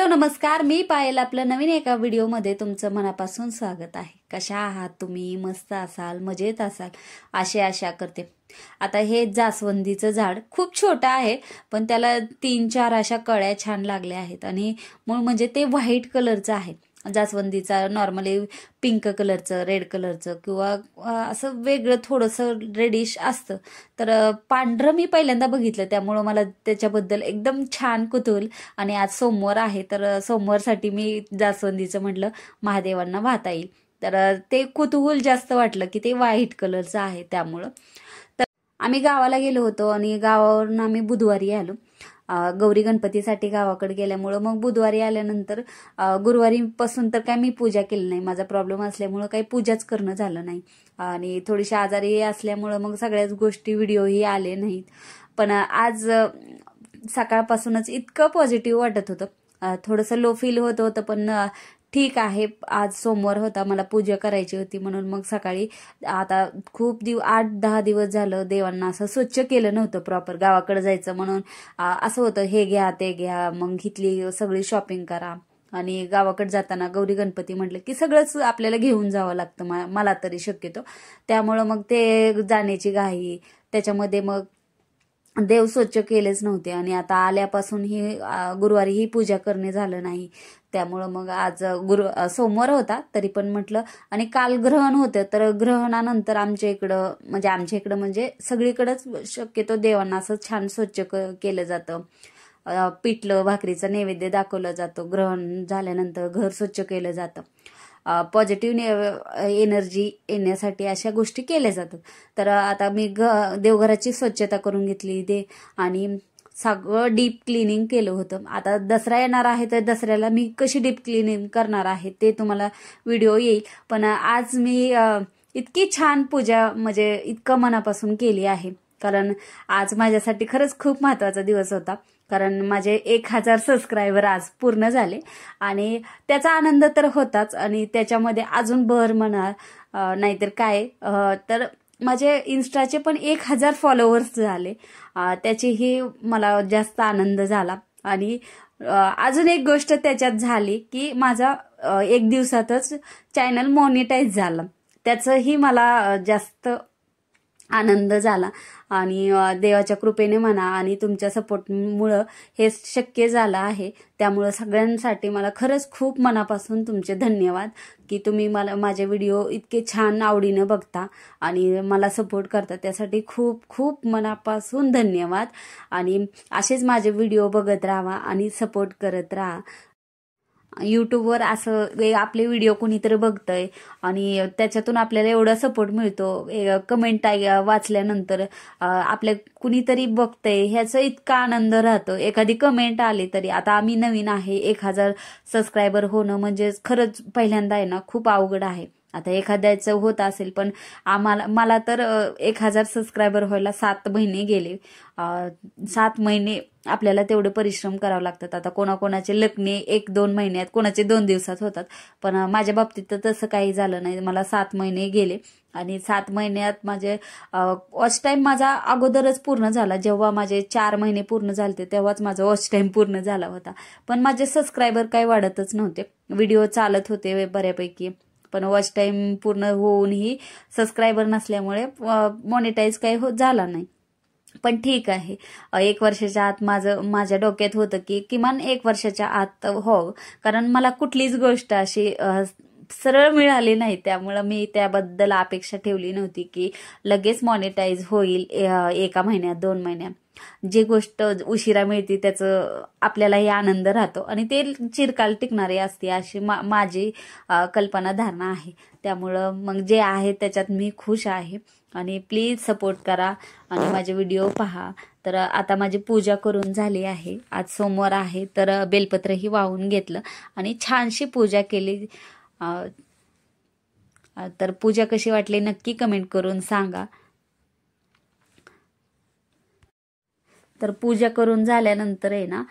Hello नमस्कार, मी पायल. आपलं नवीन एका व्हिडिओमध्ये तुमचं मनापासून स्वागत आहे. कशा आहात तुम्ही? मस्त असाल, मजेत असाल अशी आशा करते. आता हे जास्वंदीचं झाड खूप छोटं आहे, पण त्याला 3-4 अशा कळ्या छान लागल्या आहेत आणि मूळ म्हणजे ते व्हाईट कलरचं आहे. जास्वंदीचा नॉर्मली पिंक कलरचं, रेड कलरचं किंवा असं वेगळं थोडंसं रेडिश असतं. तर पांढरं मी पहिल्यांदा बघितलं, त्यामुळं मला त्याच्याबद्दल एकदम छान कुतूहल. आणि आज सोमवार आहे, तर सोमवारसाठी मी जास्वंदीचं म्हटलं महादेवांना वाहता येईल. तर ते कुतूहल जास्त वाटलं की ते व्हाईट कलरचं आहे त्यामुळं. तर आम्ही गावाला गेलो होतो आणि गावावरून आम्ही बुधवारी आलो. गौरी गणपतीसाठी गावाकडे गेल्यामुळं मग बुधवारी आल्यानंतर गुरुवारीपासून तर काय मी पूजा केली नाही. माझा प्रॉब्लेम असल्यामुळं काही पूजाच करणं झालं नाही आणि थोडीशी आजारी असल्यामुळं मग सगळ्याच गोष्टी व्हिडिओही आले नाहीत. पण आज सकाळपासूनच इतकं पॉझिटिव्ह वाटत होतं. थोडंसं लो फील होत होतं, पण ठीक आहे. आज सोमवार होता, मला पूजा करायची होती म्हणून मग सकाळी आता खूप 8-10 दिवस झालं देवांना असं स्वच्छ केलं नव्हतं प्रॉपर. गावाकडे जायचं म्हणून असं होतं, हे घ्या ते घ्या, मग इथली सगळी शॉपिंग करा. आणि गावाकडे जाताना गौरी गणपती म्हटलं की सगळंच आपल्याला घेऊन जावं लागतं, मला तरी शक्यतो. त्यामुळं मग ते जाण्याची घाई, त्याच्यामध्ये मग देव स्वच्छ केलेच नव्हते आणि आता आल्यापासून ही गुरुवारी ही पूजा करणे झालं नाही. त्यामुळं मग आज सोमवार होता तरी पण म्हटलं, आणि काल ग्रहण होतं, तर ग्रहणानंतर आमच्या इकडं म्हणजे सगळीकडेच शक्यतो देवांना असं छान स्वच्छ केलं जातं. पिठलं भाकरीचा नैवेद्य दाखवलं जातं. ग्रहण झाल्यानंतर घर स्वच्छ केलं जातं. पॉझिटिव्ह एनर्जी येण्यासाठी अशा गोष्टी केल्या जातात. तर आता मी देवघराची स्वच्छता करून घेतली आणि सगळं डीप क्लिनिंग केलं होतं. आता दसरा येणार आहे, तर दसऱ्याला मी कशी डीप क्लिनिंग करणार आहे ते तुम्हाला व्हिडिओ येईल. पण आज मी इतकी छान पूजा म्हणजे इतकं मनापासून केली आहे, कारण आज माझ्यासाठी खरंच खूप महत्वाचा दिवस होता. कारण माझे 1000 सबस्क्रायबर आज पूर्ण झाले आणि त्याचा आनंद तर होताच, आणि त्याच्यामध्ये अजून भर म्हणा नाहीतर काय, तर माझे इन्स्टाचे पण 1000 फॉलोअर्स झाले. त्याचीही मला जास्त आनंद झाला. आणि अजून एक गोष्ट त्याच्यात झाली की माझा 1 दिवसातच चॅनल मॉनिटाईज झाला. त्याचंही मला जास्त आनंद झाला आणि देवाच्या कृपेने म्हणा आणि तुमच्या सपोर्टमुळं हे शक्य झालं आहे. त्यामुळं सगळ्यांसाठी मला खरंच खूप मनापासून तुमचे धन्यवाद की तुम्ही मला माझे व्हिडिओ इतके छान आवडीनं बघता आणि मला सपोर्ट करता. त्यासाठी खूप खूप मनापासून धन्यवाद. आणि असेच माझे व्हिडिओ बघत राहा आणि सपोर्ट करत राहा. यूट्यूबवर असं आपले व्हिडिओ कोणीतरी बघतंय आणि त्याच्यातून आपल्याला एवढा सपोर्ट मिळतो. कमेंट वाचल्यानंतर आपल्या कुणीतरी बघतंय ह्याचा इतका आनंद राहतो. एखादी कमेंट आली तरी, आता आम्ही नवीन आहे, 1000 सबस्क्रायबर होणं म्हणजे खरंच पहिल्यांदा आहे ना, खूप अवघड आहे. आता एखाद्याचं होत असेल, पण मला तर 1000 सबस्क्रायबर व्हायला 7 महिने गेले. 7 महिने आपल्याला तेवढे परिश्रम करावे लागतात. आता कोणाकोणाचे लग्ने 1-2 महिन्यात, कोणाचे 2 दिवसात होतात, पण माझ्या बाबतीत तर तसं काही झालं नाही. मला 7 महिने गेले आणि 7 महिन्यात माझे वॉच टाईम माझा अगोदरच पूर्ण झाला. जेव्हा माझे 4 महिने पूर्ण झाले तेव्हाच माझा वॉच टाईम पूर्ण झाला होता. पण माझे सबस्क्रायबर काही वाढतच नव्हते. व्हिडिओ चालत होते बऱ्यापैकी, पण वॉच टाईम पूर्ण होऊनही सबस्क्रायबर नसल्यामुळे मॉनिटाईज काही झाला नाही. पण ठीक आहे, 1 वर्षाच्या आत माझ्या डोक्यात होतं की किमान 1 वर्षाच्या आत हो, कारण मला कुठलीच गोष्ट अशी सरळ मिळाली नाही. त्यामुळं मी त्याबद्दल अपेक्षा ठेवली नव्हती की लगेच मॉनिटाईज होईल 1 महिन्यात 2 महिन्यात. जी गोष्ट उशिरा मिळते त्याचं आपल्यालाही आनंद राहतो आणि ते चिरकाल टिकणारी असते, अशी माझी कल्पना धारणा आहे. त्यामुळं मग जे आहे त्याच्यात मी खुश आहे आणि प्लीज सपोर्ट करा आणि माझे व्हिडिओ पहा. तर आता माझी पूजा करून झाली आहे. आज सोमवार आहे, तर बेलपत्रही वाहून घेतलं आणि छानशी पूजा केली. तर पूजा कशी वाटली नक्की कमेंट करून सांगा. तर पूजा करून झाल्यानंतर आहे ना,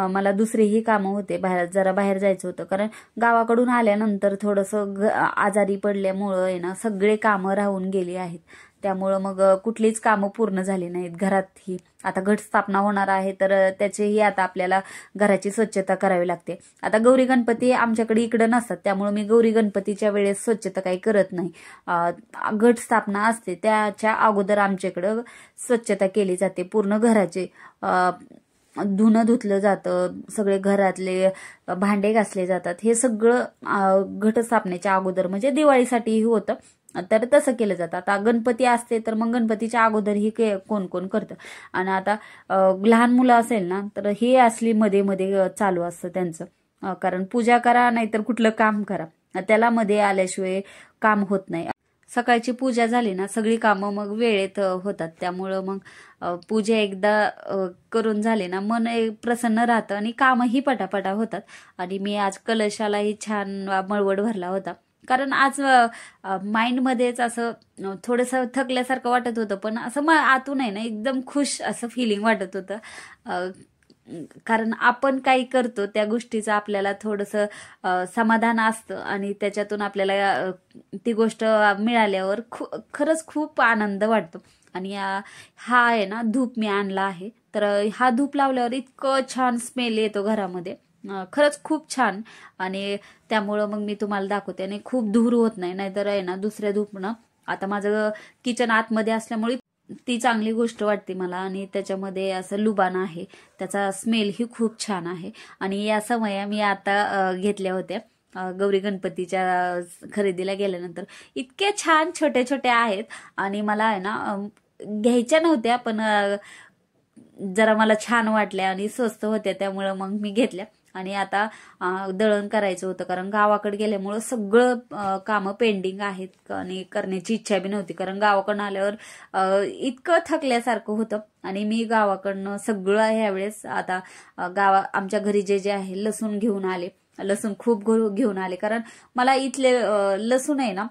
मला दुसरीही कामं होते, बाहेर जायचं होतं. कारण गावाकडून आल्यानंतर थोडंसं आजारी पडल्यामुळं आहे ना, सगळे कामं राहून गेली आहेत. त्यामुळं मग कुठलीच कामं पूर्ण झाली नाहीत घरात ही. आता घट स्थापना होणार आहे तर त्याचेही आता आपल्याला घराची स्वच्छता करावी लागते. आता गौरी गणपती आमच्याकडे इकडं नसतात, त्यामुळे मी गौरी गणपतीच्या वेळेस स्वच्छता काही करत नाही. घट स्थापना असते त्याच्या अगोदर आमच्याकडं स्वच्छता केली जाते. पूर्ण घराचे धुणं धुतलं जातं, सगळे घरातले भांडे घासले जातात. हे सगळं घटस्थापनेच्या अगोदर म्हणजे दिवाळीसाठीही होतं, तर तसं केलं जातं. आता गणपती असते तर मग गणपतीच्या अगोदर ही कोण कोण करतं. आणि आता लहान मुलं असेल ना तर हे असली मध्ये मध्ये चालू असतं त्यांचं, कारण पूजा करा नाहीतर कुठलं काम करा, त्याला मध्ये आल्याशिवाय काम होत नाही. सकाळची पूजा झाली ना सगळी कामं मग वेळेत होतात. त्यामुळं मग पूजा एकदा करून झाली ना मन प्रसन्न राहतं आणि कामही पटापटा होतात. आणि मी आज कलशालाही छान मळवट भरला होता, कारण आज माइंडमध्येच असं थोडंसं थकल्यासारखं वाटत होतं, पण असं आतून आहे ना एकदम खुश असं फिलिंग वाटत होतं. कारण आपण काही करतो त्या गोष्टीचं आपल्याला थोडंसं समाधान असतं आणि त्याच्यातून आपल्याला ती गोष्ट मिळाल्यावर खरंच खूप आनंद वाटतो. आणि हा आहे ना धूप मी आणला आहे, तर हा धूप लावल्यावर इतकं छान स्मेल येतो घरामध्ये, खरंच खूप छान. आणि त्यामुळं मग मी तुम्हाला दाखवते. आणि खूप धूर होत नाही, नाहीतर आहे ना दुसऱ्या धूपनं. आता माझं किचन आतमध्ये असल्यामुळे ती चांगली गोष्ट वाटते मला. आणि त्याच्यामध्ये असं लुबान आहे, त्याचा स्मेलही खूप छान आहे. आणि या समया मी आता घेतल्या होत्या गौरी गणपतीच्या खरेदीला गेल्यानंतर. इतक्या छान छोट्या छोट्या आहेत आणि मला आहे ना घ्यायच्या नव्हत्या, पण जरा मला छान वाटल्या आणि स्वस्त होत्या, त्यामुळं मग मी घेतल्या. आणि आता दळण करायचं होतं, कारण गावाकडे गेल्यामुळं सगळं कामं पेंडिंग आहेत आणि करण्याची इच्छा बी नव्हती, कारण गावाकडनं आल्यावर इतकं थकल्यासारखं होतं. आणि मी गावाकडनं सगळं ह्यावेळेस आता आमच्या घरी जे जे आहे लसूण घेऊन आले, लसूण खूप घेऊन आले, कारण मला इथले लसूण आहे ना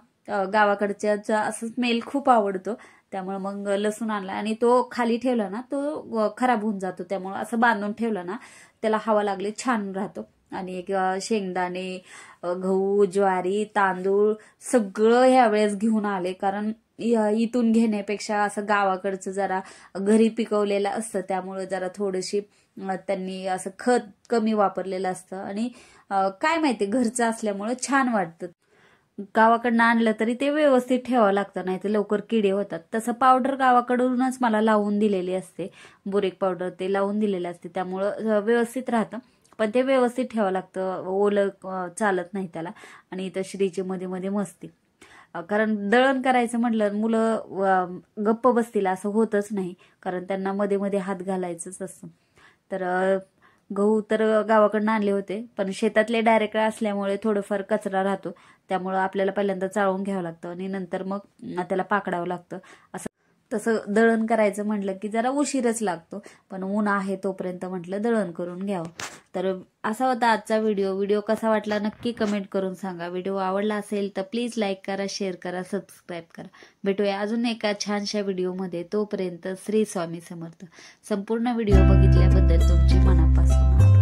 गावाकडच्या असं स्मेल खूप आवडतो. त्यामुळे मग लसूण आणला आणि तो खाली ठेवला ना तो खराब होऊन जातो, त्यामुळे असं बांधून ठेवलं ना त्याला हवा लागली छान राहतो. आणि एक शेंगदाणे, गहू, ज्वारी, तांदूळ सगळं ह्यावेळेस घेऊन आले, कारण इथून घेण्यापेक्षा असं गावाकडचं जरा घरी पिकवलेलं असतं, त्यामुळे जरा थोडीशी त्यांनी असं खत कमी वापरलेलं असतं. आणि काय माहिती घरचं असल्यामुळे छान वाटतं. गावाकडनं आणलं तरी ते व्यवस्थित ठेवावं लागतं, नाही तर लवकर किडे होतात. तसं पावडर गावाकडूनच मला लावून दिलेली असते, बोरेक पावडर ते लावून दिलेले असते, त्यामुळं व्यवस्थित राहतं. पण ते व्यवस्थित ठेवावं लागतं, ओलं चालत नाही त्याला. आणि इथं श्रीची मध्ये मध्ये मस्ती, कारण दळण करायचं म्हटलं मुलं गप्प बसतील असं होतच नाही, कारण त्यांना मध्ये मध्ये हात घालायचंच असतं. तर गहू तर गावाकडनं आणले होते, पण शेतातले डायरेक्ट असल्यामुळे थोडंफार कचरा राहतो, त्यामुळं आपल्याला पहिल्यांदा चाळून घ्यावं लागतं आणि नंतर मग त्याला पाकडावं लागतं. असं तसं दळण करायचं म्हटलं की जरा उशीरच लागतो, पण ऊन आहे तोपर्यंत म्हटलं दळण करून घ्यावं. तर असा होता आजचा व्हिडिओ कसा वाटला नक्की कमेंट करून सांगा. व्हिडिओ आवडला असेल तर प्लीज लाईक करा, शेअर करा, सबस्क्राईब करा. भेटूया अजून एका छानशा व्हिडिओमध्ये. तोपर्यंत श्री स्वामी समर्थ. संपूर्ण व्हिडिओ बघितल्याबद्दल तुमचे मनापासून